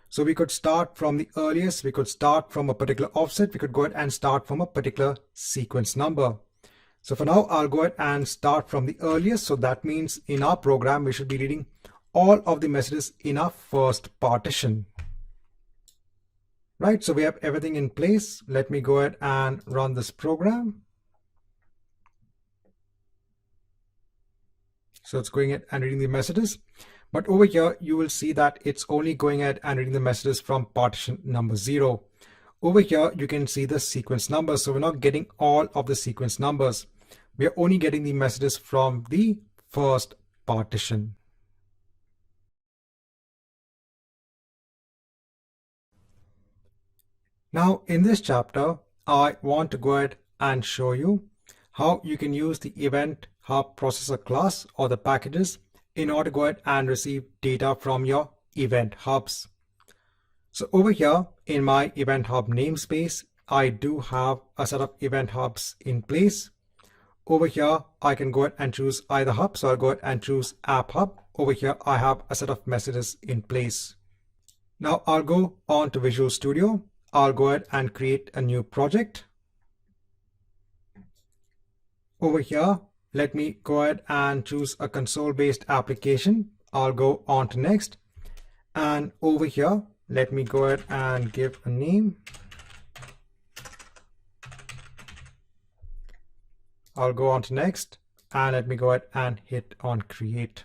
A: So we could start from the earliest, we could start from a particular offset, we could go ahead and start from a particular sequence number. So for now, I'll go ahead and start from the earliest. So that means in our program, we should be reading all of the messages in our first partition. Right, so we have everything in place. Let me go ahead and run this program. So it's going ahead and reading the messages. But over here, you will see that it's only going ahead and reading the messages from partition number 0. Over here, you can see the sequence numbers. So we're not getting all of the sequence numbers. We are only getting the messages from the first partition. Now in this chapter, I want to go ahead and show you how you can use the Event Hub processor class or the packages in order to go ahead and receive data from your Event Hubs. So over here in my Event Hub namespace, I do have a set of Event Hubs in place. Over here, I can go ahead and choose either hub. So I'll go ahead and choose App Hub. Over here, I have a set of messages in place. Now I'll go on to Visual Studio. I'll go ahead and create a new project. Over here, let me go ahead and choose a console-based application. I'll go on to next. And over here, let me go ahead and give a name. I'll go on to next, and let me go ahead and hit on create.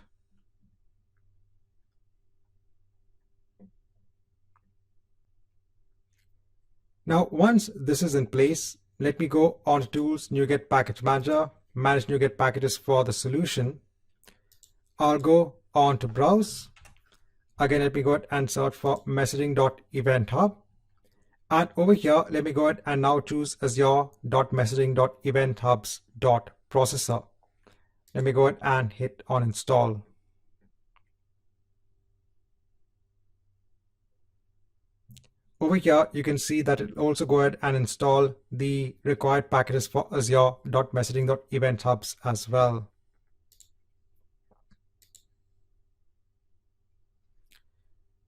A: Now, once this is in place, let me go on to Tools, NuGet Package Manager, manage NuGet packages for the solution. I'll go on to Browse. Again, let me go ahead and search for messaging.eventhub. And over here, let me go ahead and now choose Azure.messaging.eventhubs processor. Let me go ahead and hit on install. Over here, you can see that it also go ahead and install the required packages for Azure.messaging.event hubs as well.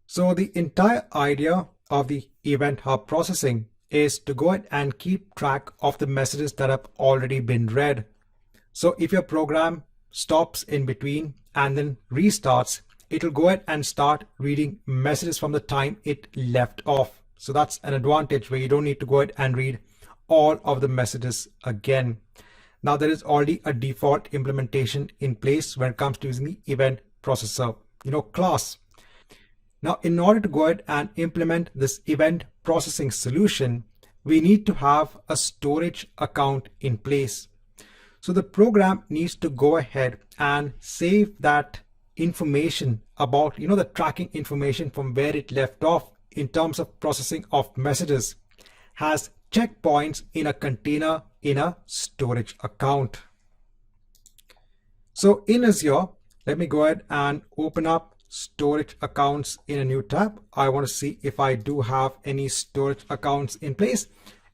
A: So the entire idea of the Event Hub processing is to go ahead and keep track of the messages that have already been read. So if your program stops in between and then restarts, it'll go ahead and start reading messages from the time it left off. So that's an advantage where you don't need to go ahead and read all of the messages again. Now there is already a default implementation in place when it comes to using the event processor, class. Now, in order to go ahead and implement this event processing solution, we need to have a storage account in place. So the program needs to go ahead and save that information about, the tracking information from where it left off in terms of processing of messages, has checkpoints in a container in a storage account. So in Azure, let me go ahead and open up storage accounts in a new tab. I want to see if I do have any storage accounts in place.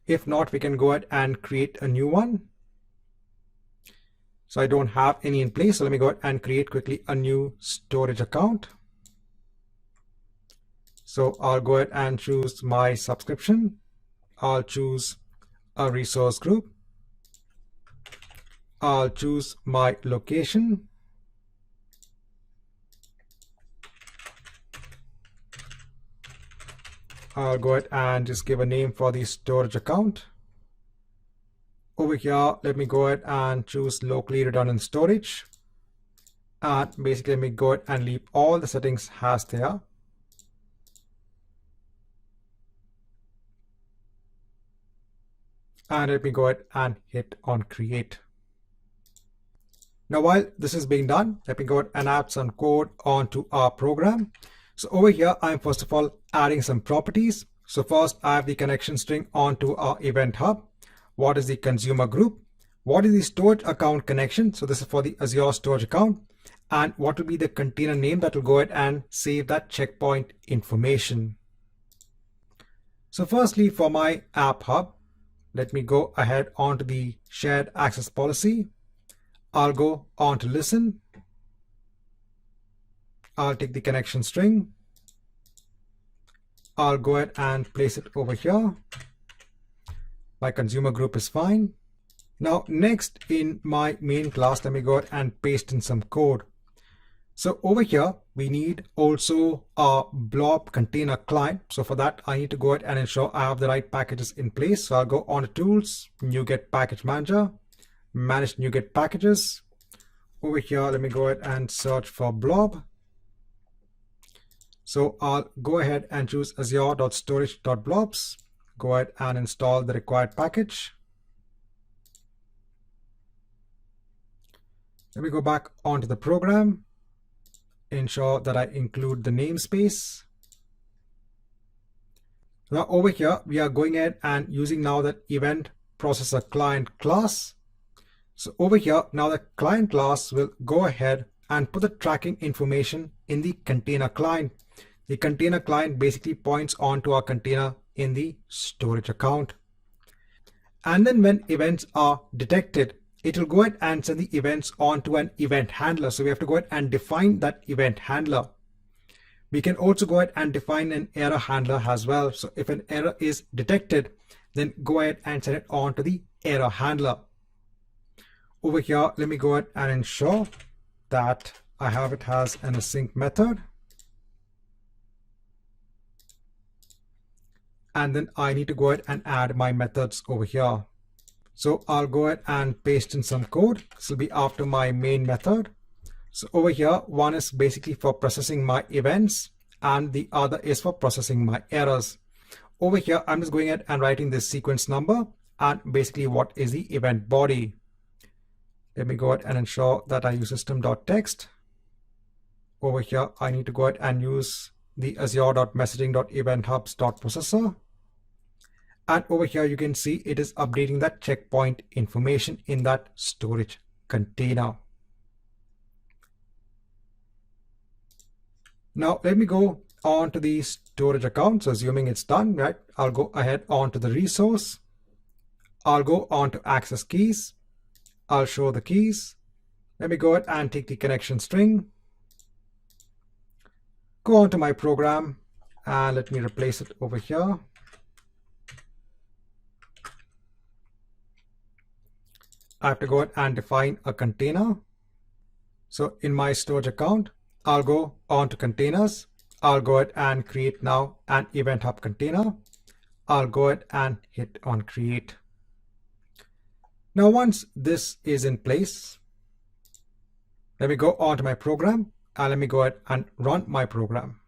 A: If not, we can go ahead and create a new one. So I don't have any in place. So let me go ahead and create quickly a new storage account. So I'll go ahead and choose my subscription. I'll choose a resource group. I'll choose my location. I'll go ahead and just give a name for the storage account. Over here, let me go ahead and choose locally redundant storage. And basically, let me go ahead and leave all the settings as they are. And let me go ahead and hit on create. Now, while this is being done, let me go ahead and add some code onto our program. So over here, I'm first of all adding some properties. So first, I have the connection string onto our event hub. What is the consumer group? What is the storage account connection? So this is for the Azure storage account. And what will be the container name that will go ahead and save that checkpoint information? So firstly, for my app hub, let me go ahead onto the shared access policy. I'll go on to listen. I'll take the connection string. I'll go ahead and place it over here. My consumer group is fine. Now next in my main class, let me go ahead and paste in some code. So over here, we need also a blob container client. So for that, I need to go ahead and ensure I have the right packages in place. So I'll go on to tools, NuGet package manager, manage NuGet packages. Over here, let me go ahead and search for blob. So I'll go ahead and choose azure.storage.blobs. Go ahead and install the required package. Let me go back onto the program. Ensure that I include the namespace. Now over here, we are going ahead and using now that event processor client class. So over here, now the client class will go ahead and put the tracking information in the container client. The container client basically points onto our container in the storage account. And then when events are detected, it will go ahead and send the events onto an event handler. So we have to go ahead and define that event handler. We can also go ahead and define an error handler as well. So if an error is detected, then go ahead and send it on to the error handler. Over here, let me go ahead and ensure that I have it as an async method. And then I need to go ahead and add my methods over here. So I'll go ahead and paste in some code. This will be after my main method. So over here, one is basically for processing my events and the other is for processing my errors. Over here, I'm just going ahead and writing this sequence number and basically what is the event body. Let me go ahead and ensure that I use system.text. Over here, I need to go ahead and use the azure.messaging.eventhubs.processor. And over here, you can see it is updating that checkpoint information in that storage container. Now let me go on to the storage account. So assuming it's done, right? I'll go ahead onto the resource. I'll go on to access keys. I'll show the keys. Let me go ahead and take the connection string. Go on to my program and let me replace it over here. I have to go ahead and define a container. So in my storage account, I'll go on to containers. I'll go ahead and create now an Event Hub container. I'll go ahead and hit on create. Now, once this is in place, let me go on to my program and let me go ahead and run my program.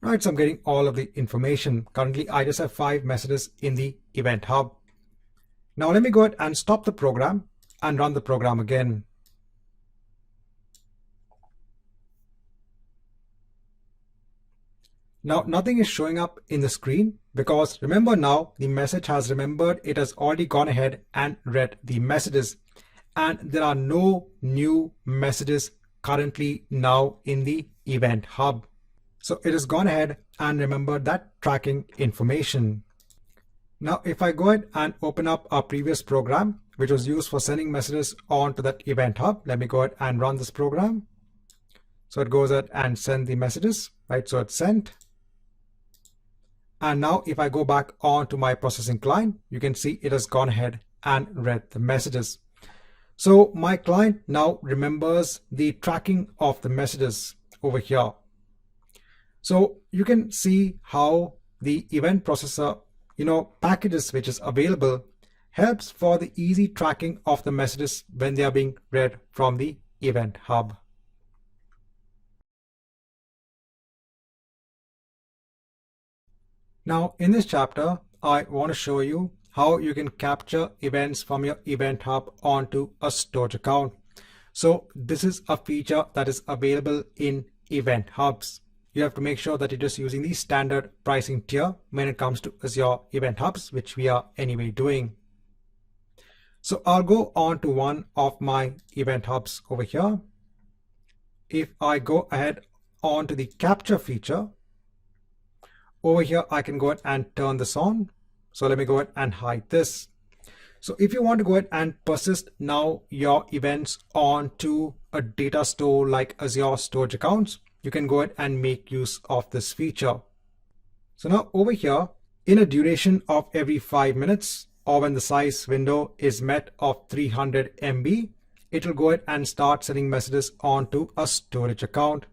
A: Right, so I'm getting all of the information. Currently, I just have 5 messages in the Event Hub. Now let me go ahead and stop the program and run the program again. Now nothing is showing up in the screen because remember now the message has remembered it has already gone ahead and read the messages, and there are no new messages currently now in the Event Hub. So it has gone ahead and remembered that tracking information. Now if I go ahead and open up our previous program, which was used for sending messages onto that Event Hub, let me go ahead and run this program. So it goes ahead and send the messages, right? So it's sent. And now if I go back onto my processing client, you can see it has gone ahead and read the messages. So my client now remembers the tracking of the messages over here. So you can see how the event processor, packages which is available helps for the easy tracking of the messages when they are being read from the Event Hub. Now in this chapter, I want to show you how you can capture events from your Event Hub onto a storage account. So this is a feature that is available in Event Hubs. You have to make sure that you're just using the standard pricing tier when it comes to Azure Event Hubs, which we are anyway doing. So I'll go on to one of my Event Hubs over here. If I go ahead onto the capture feature, over here I can go ahead and turn this on. So let me go ahead and hide this. So if you want to go ahead and persist now your events onto a data store like Azure storage accounts, you can go ahead and make use of this feature. So now over here, in a duration of every 5 minutes, or when the size window is met of 300 MB, it will go ahead and start sending messages onto a storage account.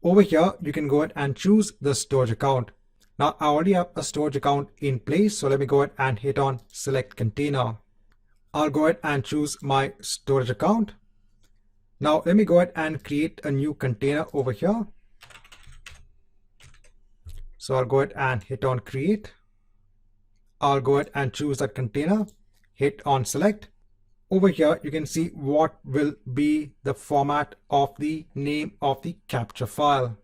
A: Over here, you can go ahead and choose the storage account. Now I already have a storage account in place, so let me go ahead and hit on select container. I'll go ahead and choose my storage account. Now let me go ahead and create a new container over here. So I'll go ahead and hit on create. I'll go ahead and choose that container, hit on select. Over here, you can see what will be the format of the name of the capture file.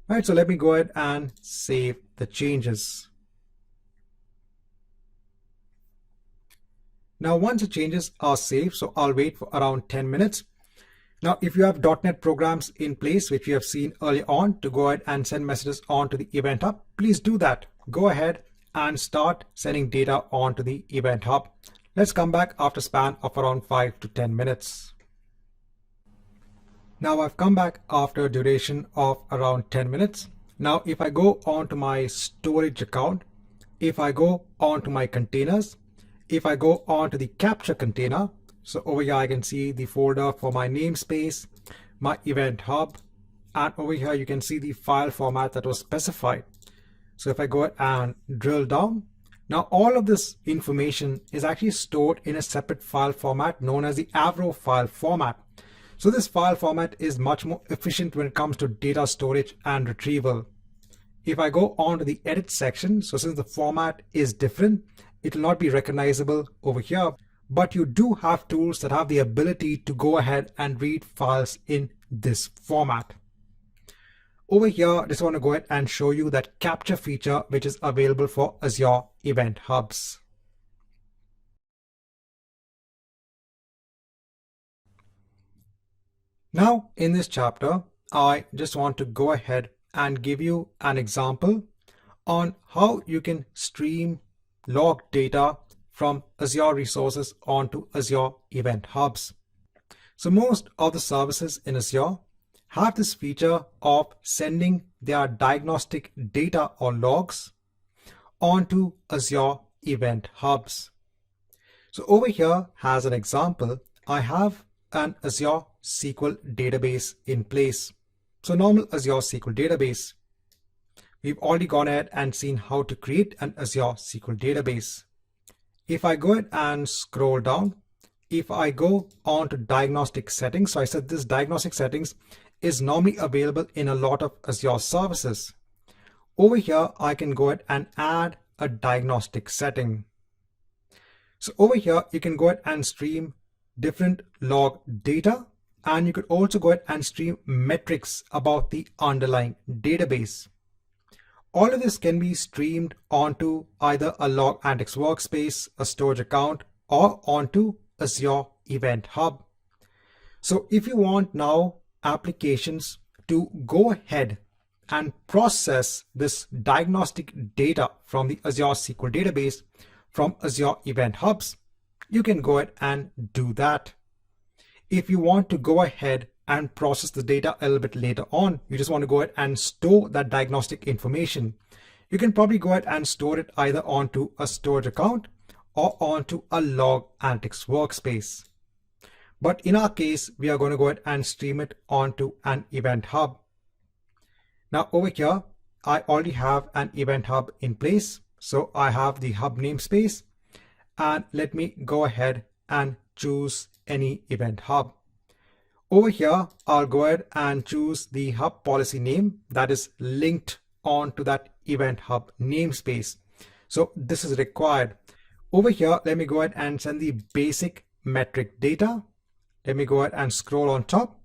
A: All right, so let me go ahead and save the changes. Now, once the changes are saved, so I'll wait for around 10 minutes. Now, if you have .NET programs in place, which we have seen earlier on, to go ahead and send messages onto the Event Hub, please do that. Go ahead and start sending data onto the Event Hub. Let's come back after a span of around 5 to 10 minutes. Now I've come back after a duration of around 10 minutes. Now if I go onto my storage account, if I go onto my containers, if I go onto the capture container, so over here I can see the folder for my namespace, my Event Hub, and over here you can see the file format that was specified. So if I go ahead and drill down, now all of this information is actually stored in a separate file format known as the Avro file format. So this file format is much more efficient when it comes to data storage and retrieval. If I go on to the edit section, so since the format is different, it will not be recognizable over here, but you do have tools that have the ability to go ahead and read files in this format. over here, I just want to go ahead and show you that capture feature which is available for Azure Event Hubs. Now, in this chapter, I just want to go ahead and give you an example on how you can stream log data from Azure resources onto Azure Event Hubs. So most of the services in Azure have this feature of sending their diagnostic data or logs onto Azure Event Hubs. So over here, as an example, I have an Azure SQL database in place. So normal Azure SQL database. We've already gone ahead and seen how to create an Azure SQL database. If I go ahead and scroll down, if I go on to diagnostic settings, so I said this diagnostic settings is normally available in a lot of Azure services. Over here, I can go ahead and add a diagnostic setting. So over here, you can go ahead and stream different log data, and you could also go ahead and stream metrics about the underlying database. All of this can be streamed onto either a log analytics workspace, a storage account, or onto Azure Event Hub. So if you want now applications to go ahead and process this diagnostic data from the Azure SQL database from Azure Event Hubs, you can go ahead and do that. If you want to go ahead and process the data a little bit later on, you just want to go ahead and store that diagnostic information, you can probably go ahead and store it either onto a storage account or onto a log analytics workspace. But in our case, we are going to go ahead and stream it onto an event hub. Now over here, I already have an event hub in place. So I have the hub namespace, and let me go ahead and choose any event hub. Over here, I'll go ahead and choose the hub policy name that is linked on to that event hub namespace. So this is required. Over here, let me go ahead and send the basic metric data. Let me go ahead and scroll on top,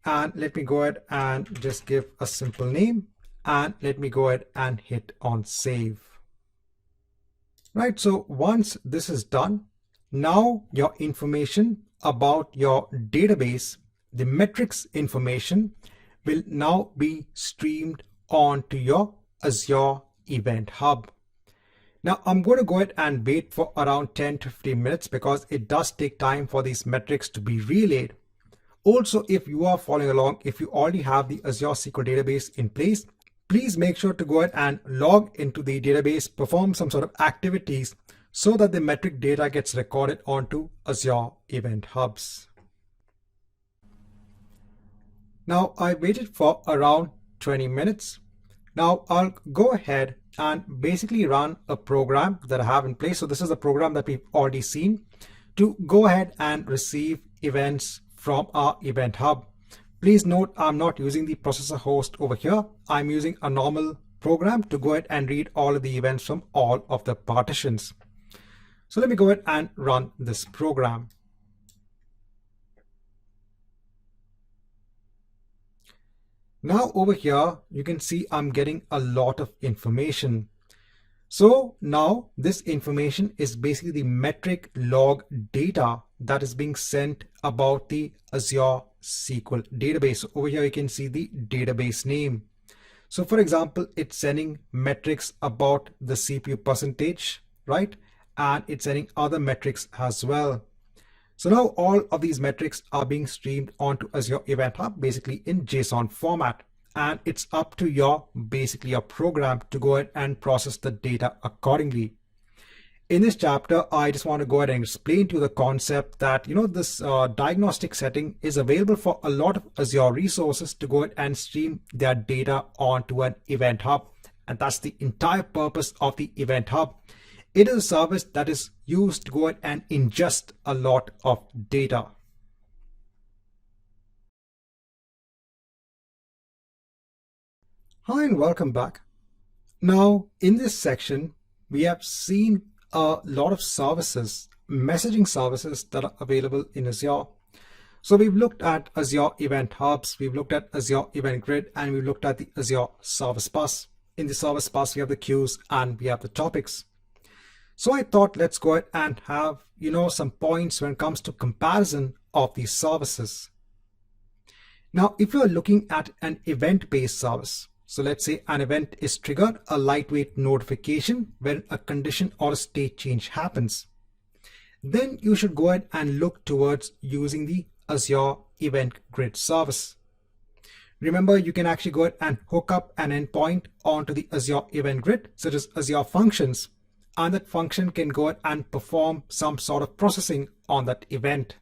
A: and let me go ahead and just give a simple name, and let me go ahead and hit on save. Right, so once this is done, now your information about your database, the metrics information, will now be streamed onto your Azure Event Hub. Now I'm going to go ahead and wait for around 10 to 15 minutes because it does take time for these metrics to be relayed. Also, if you are following along, if you already have the Azure SQL database in place, please make sure to go ahead and log into the database, perform some sort of activities so that the metric data gets recorded onto Azure Event Hubs. Now I waited for around 20 minutes. Now I'll go ahead and basically run a program that I have in place. So this is a program that we've already seen to go ahead and receive events from our Event Hub. Please note, I'm not using the processor host over here. I'm using a normal program to go ahead and read all of the events from all of the partitions. So let me go ahead and run this program. Now over here, you can see I'm getting a lot of information. So now this information is basically the metric log data that is being sent about the Azure SQL database. So over here, you can see the database name. So for example, it's sending metrics about the CPU percentage, right? And it's sending other metrics as well. So now all of these metrics are being streamed onto Azure Event Hub, basically in JSON format. And it's up to your program to go ahead and process the data accordingly. In this chapter, I just want to go ahead and explain to you the concept that, this diagnostic setting is available for a lot of Azure resources to go ahead and stream their data onto an Event Hub. And that's the entire purpose of the Event Hub. It is a service that is used to go ahead and ingest a lot of data. Hi and welcome back. Now, in this section, we have seen a lot of services, messaging services that are available in Azure. So we've looked at Azure Event Hubs, we've looked at Azure Event Grid, and we've looked at the Azure Service Bus. In the Service Bus, we have the queues and we have the topics. So I thought let's go ahead and have, some points when it comes to comparison of these services. Now, if you're looking at an event-based service, so let's say an event is triggered, a lightweight notification when a condition or a state change happens, then you should go ahead and look towards using the Azure Event Grid service. Remember, you can actually go ahead and hook up an endpoint onto the Azure Event Grid, such as Azure Functions, and that function can go ahead and perform some sort of processing on that event.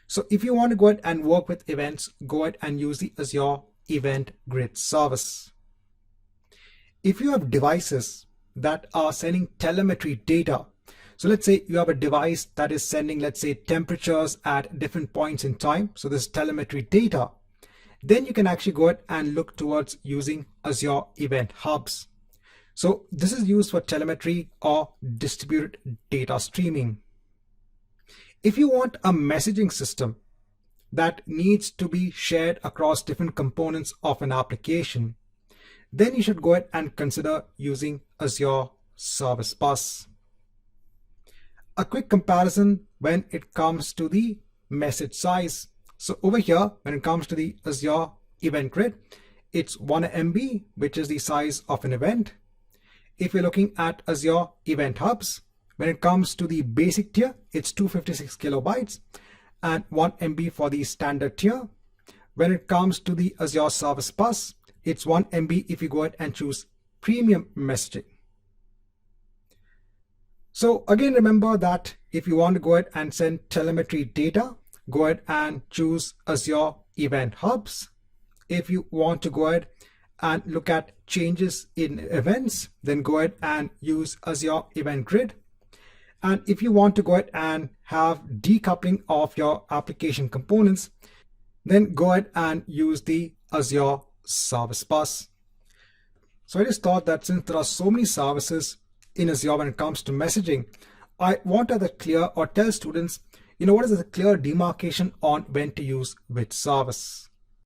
A: So if you want to go ahead and work with events, go ahead and use the Azure Event Grid service. If you have devices that are sending telemetry data, so let's say you have a device that is sending, let's say, temperatures at different points in time, so this telemetry data, then you can actually go ahead and look towards using Azure Event Hubs. So this is used for telemetry or distributed data streaming. If you want a messaging system that needs to be shared across different components of an application, then you should go ahead and consider using Azure Service Bus. A quick comparison when it comes to the message size. So over here, when it comes to the Azure Event Grid, it's 1 MB, which is the size of an event. If you're looking at Azure Event Hubs, when it comes to the basic tier, it's 256 kilobytes and 1 MB for the standard tier. When it comes to the Azure Service Bus, it's 1 MB if you go ahead and choose premium messaging. So again, remember that if you want to go ahead and send telemetry data, go ahead and choose Azure Event Hubs. If you want to go ahead and look at changes in events, then go ahead and use Azure Event Grid. And if you want to go ahead and have decoupling of your application components, then go ahead and use the Azure Service Bus. So I just thought that since there are so many services in Azure when it comes to messaging, I want to clear or tell students, what is the clear demarcation on when to use which service.